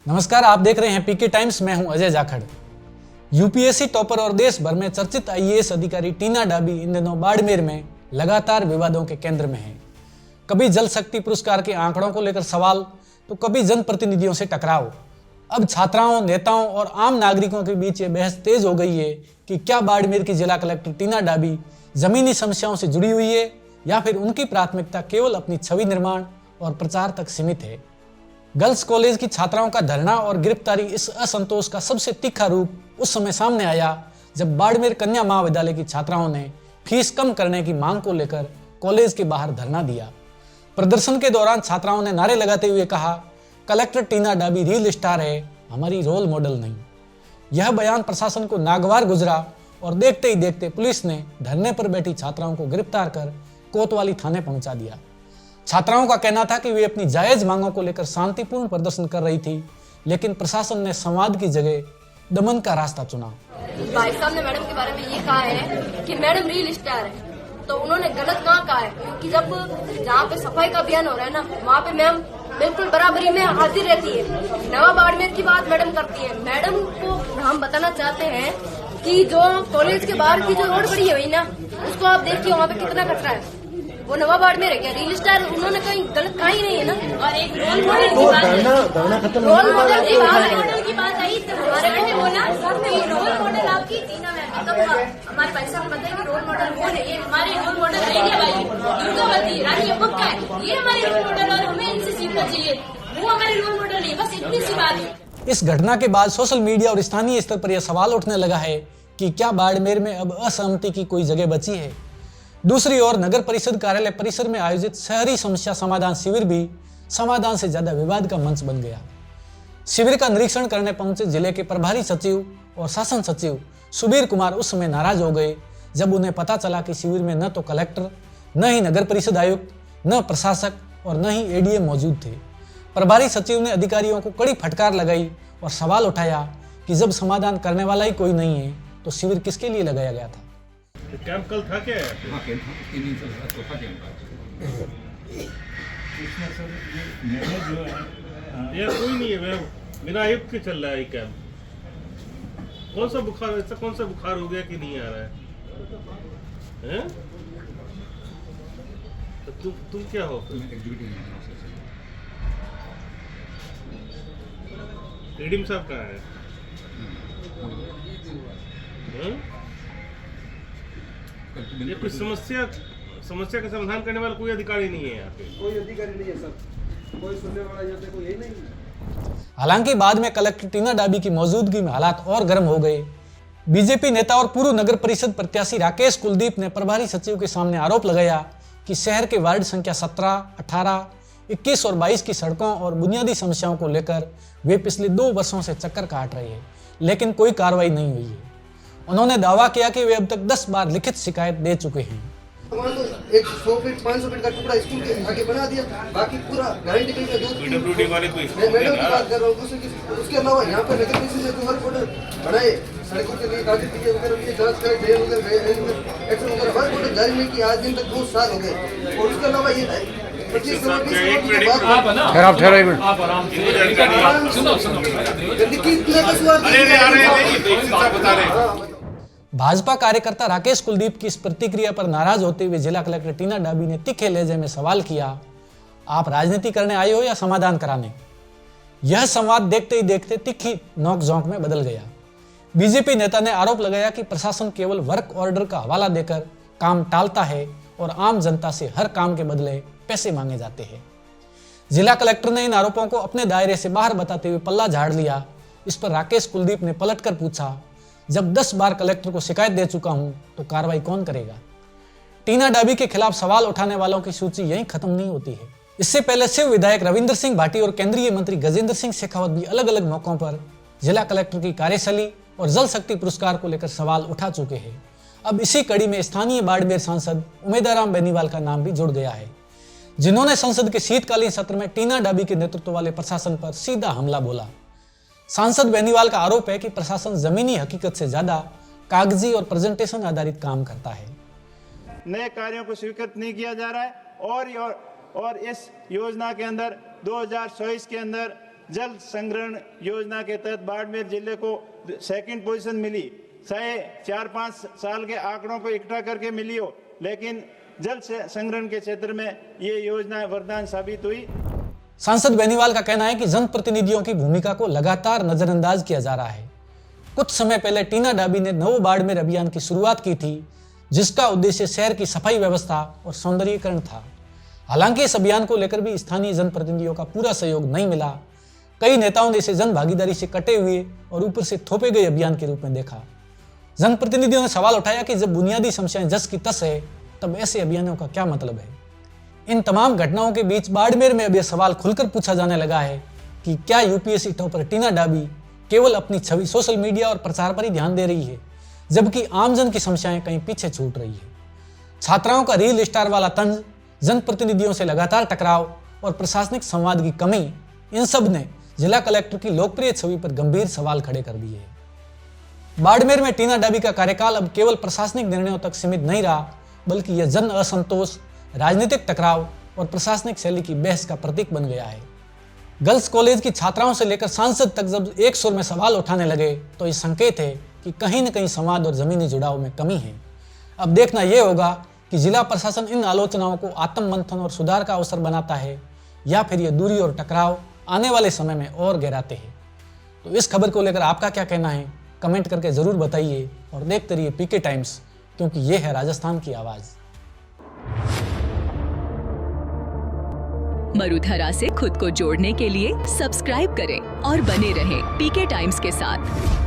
नमस्कार, आप देख रहे हैं पीके टाइम्स। मैं हूं अजय जाखड़। यूपीएससी टॉपर और देश भर में चर्चित आईएएस अधिकारी टीना डाबी इन दिनों बाड़मेर में लगातार विवादों के केंद्र में है। कभी जल शक्ति पुरस्कार के आंकड़ों को लेकर सवाल, तो कभी जनप्रतिनिधियों से टकराव। अब छात्राओं, नेताओं और आम नागरिकों के बीच ये बहस तेज हो गई है कि क्या बाड़मेर की जिला कलेक्टर टीना डाबी जमीनी समस्याओं से जुड़ी हुई है या फिर उनकी प्राथमिकता केवल अपनी छवि निर्माण और प्रचार तक सीमित है। गर्ल्स कॉलेज की छात्राओं का धरना और गिरफ्तारी, इस असंतोष का सबसे तीखा रूप उस समय सामने आया जब बाड़मेर कन्या महाविद्यालय की छात्राओं ने फीस कम करने की मांग को लेकर कॉलेज के बाहर धरना दिया। प्रदर्शन के दौरान छात्राओं ने नारे लगाते हुए कहा, कलेक्टर टीना डाबी रियल स्टार है, हमारी रोल मॉडल नहीं। यह बयान प्रशासन को नागवार गुजरा और देखते ही देखते पुलिस ने धरने पर बैठी छात्राओं को गिरफ्तार कर कोतवाली थाने पहुंचा दिया। छात्राओं का कहना था कि वे अपनी जायज मांगों को लेकर शांतिपूर्ण प्रदर्शन कर रही थी, लेकिन प्रशासन ने संवाद की जगह दमन का रास्ता चुना। भाई साहब ने मैडम के बारे में ये कहा है कि मैडम रियल स्टार है, तो उन्होंने गलत कहाँ कहा है? क्योंकि जब जहाँ पे सफाई का अभियान हो रहा है ना, वहाँ पे मैम बिल्कुल बराबरी में हाजिर रहती है। नवा बाड़मेर की बात मैडम करती है। मैडम को हम बताना चाहते हैं कि जो कॉलेज के बाहर की जो रोड बनी हुई ना, उसको आप देखिए वहाँ पे कितना खतरा है। वो नवा बाड़मेर है क्या? रियल स्टार उन्होंने कहीं गलत कहा ही नहीं है ना। और एक रोल मॉडल की बात है, रोल मॉडल की बात आई तो हमारे कहने बोला कि रोल मॉडल आपकी टीना मैम, तब हमारे भाई साहब ने बताया कि रोल मॉडल कौन है? ये हमारे रोल मॉडल आइडिया भाई दुर्गावती रानी अब्बा है, ये हमारे रोल मॉडल और हमें इनसे सीखना चाहिए। वो हमारे रोल मॉडल नहीं, बस इतनी सी बात है। इस घटना के बाद सोशल मीडिया और स्थानीय स्तर पर यह सवाल उठने लगा है कि क्या बाड़मेर में अब असहमति की कोई जगह बची है। दूसरी ओर नगर परिषद कार्यालय परिसर में आयोजित शहरी समस्या समाधान शिविर भी समाधान से ज्यादा विवाद का मंच बन गया। शिविर का निरीक्षण करने पहुंचे जिले के प्रभारी सचिव और शासन सचिव सुबीर कुमार उस समय नाराज हो गए जब उन्हें पता चला कि शिविर में न तो कलेक्टर, न ही नगर परिषद आयुक्त, न प्रशासक और न ही एडीएम मौजूद थे। प्रभारी सचिव ने अधिकारियों को कड़ी फटकार लगाई और सवाल उठाया कि जब समाधान करने वाला ही कोई नहीं है तो शिविर किसके लिए लगाया गया था। कैंप कल था क्या? हाँ, कैंप था, 3 दिन चल रहा है, चौथा कैंप था। इसमें सर ये मैंने जो है यार कोई नहीं है, मैं बिना आयुक्त के चल रहा है ये कैंप। कौन सा बुखार, ऐसा कौन सा बुखार हो गया कि नहीं आ रहा है? हैं? तो तुम क्या हो? मैं एग्जीक्यूटिव एडीएम साहब कहाँ है? ये कुछ समस्या का समाधान करने वाला कोई अधिकारी नहीं है यहाँ पे। कोई अधिकारी नहीं है सर, कोई सुनने वाला यहाँ पे कोई यही नहीं है। हालांकि बाद में कलेक्टर टीना डाबी की मौजूदगी में हालात और गर्म हो गए। बीजेपी नेता और पूर्व नगर परिषद प्रत्याशी राकेश कुलदीप ने प्रभारी सचिव के सामने आरोप लगाया कि शहर के वार्ड संख्या 17, 18, 21 और 22 की सड़कों और बुनियादी समस्याओं को लेकर वे पिछले 2 वर्षों से चक्कर काट रहे हैं, लेकिन कोई कार्रवाई नहीं हुई है। उन्होंने दावा किया कि वे अब तक 10 बार लिखित शिकायत दे चुके हैं। वहाँ तो एक 100 फीट 500 फीट का टुकड़ा स्कूल के आगे बना दिया, बाकी पूरा गारंटी के लिए पीडब्ल्यूडी वाले कोई मैं मैडम की बात कर रहा हूँ। उसके अलावा यहाँ पर नगर परिषद ने QR कोड बनाए, सड़कों के लिए कागज की वगैरह की जांच करें, ड्रेन वगैरह एक्शन वगैरह हर कोड जारी नहीं किया। आज दिन तक 2 साल हो गए। और उसके अलावा ये 25 करोड़ आप आराम से सुनो भाजपा कार्यकर्ता राकेश कुलदीप की इस प्रतिक्रिया पर नाराज होते हुए जिला कलेक्टर टीना डाबी ने तीखे लहजे में सवाल किया, आप राजनीति करने आए हो या समाधान कराने? यह संवाद देखते ही देखते तीखी नोकझोंक में बदल गया। बीजेपी नेता ने आरोप लगाया कि प्रशासन केवल वर्क ऑर्डर का हवाला देकर काम टालता है और आम जनता से हर काम के बदले पैसे मांगे जाते हैं। जिला कलेक्टर ने इन आरोपों को अपने दायरे से बाहर बताते हुए पल्ला झाड़ लिया। इस पर राकेश कुलदीप ने पलटकर पूछा, जब 10 बार कलेक्टर को शिकायत दे चुका हूं तो कार्रवाई कौन करेगा? टीना डाबी के खिलाफ सवाल उठाने वालों की सूची यहीं खत्म नहीं होती है। इससे पहले शिव विधायक रविंद्र सिंह भाटी और केंद्रीय मंत्री गजेंद्र सिंह शेखावत भी अलग अलग मौकों पर जिला कलेक्टर की कार्यशैली और जल शक्ति पुरस्कार को लेकर सवाल उठा चुके हैं। अब इसी कड़ी में स्थानीय बाड़मेर सांसद उमेदाराम बेनीवाल का नाम भी जुड़ गया है, जिन्होंने संसद के शीतकालीन सत्र में टीना डाबी के नेतृत्व वाले प्रशासन पर सीधा हमला बोला। सांसद बेनीवाल का आरोप है कि प्रशासन जमीनी हकीकत से ज्यादा कागजी और प्रेजेंटेशन आधारित काम करता है। नए कार्यों को स्वीकृत नहीं किया जा रहा है और इस योजना के अंदर 2024 के अंदर जल संग्रहण योजना के तहत बाड़मेर जिले को 2nd पोजीशन मिली, चाहे 4-5 साल के आंकड़ों को इकट्ठा करके मिली हो, लेकिन जल संग्रहण के क्षेत्र में ये योजना वरदान साबित हुई। सांसद बेनीवाल का कहना है कि जनप्रतिनिधियों की भूमिका को लगातार नजरअंदाज किया जा रहा है। कुछ समय पहले टीना डाबी ने नव बाड़मेर अभियान की शुरुआत की थी, जिसका उद्देश्य शहर की सफाई व्यवस्था और सौंदर्यीकरण था। हालांकि इस अभियान को लेकर भी स्थानीय जनप्रतिनिधियों का पूरा सहयोग नहीं मिला। कई नेताओं ने इसे जन भागीदारी से कटे हुए और ऊपर से थोपे गए अभियान के रूप में देखा। जनप्रतिनिधियों ने सवाल उठाया कि जब बुनियादी समस्याएं जस की तस है, तब ऐसे अभियानों का क्या मतलब है। इन तमाम घटनाओं के बीच बाड़मेर में अब यह सवाल खुलकर पूछा जाने लगा है कि क्या यूपीएससी टॉपर टीना डाबी केवल अपनी छवि सोशल मीडिया और प्रचार पर ही ध्यान दे रही है, जबकि आमजन की समस्याएं कहीं पीछे छूट रही है। छात्राओं का रील स्टार वाला तंज, जनप्रतिनिधियों से लगातार टकराव और प्रशासनिक संवाद की कमी, इन सब ने जिला कलेक्टर की लोकप्रिय छवि पर गंभीर सवाल खड़े कर दिए हैं। बाड़मेर में टीना डाबी का कार्यकाल अब केवल प्रशासनिक निर्णयों तक सीमित नहीं रहा, बल्कि यह जन असंतोष, राजनीतिक टकराव और प्रशासनिक शैली की बहस का प्रतीक बन गया है। गर्ल्स कॉलेज की छात्राओं से लेकर सांसद तक जब एक सुर में सवाल उठाने लगे, तो ये संकेत है कि कहीं न कहीं संवाद और जमीनी जुड़ाव में कमी है। अब देखना यह होगा कि जिला प्रशासन इन आलोचनाओं को आत्ममंथन और सुधार का अवसर बनाता है, या फिर यह दूरी और टकराव आने वाले समय में और गहराते हैं। तो इस खबर को लेकर आपका क्या कहना है, कमेंट करके जरूर बताइए और देखते रहिए पीके टाइम्स, क्योंकि ये है राजस्थान की आवाज। मरुधरा से खुद को जोड़ने के लिए सब्सक्राइब करें और बने रहें पीके टाइम्स के साथ।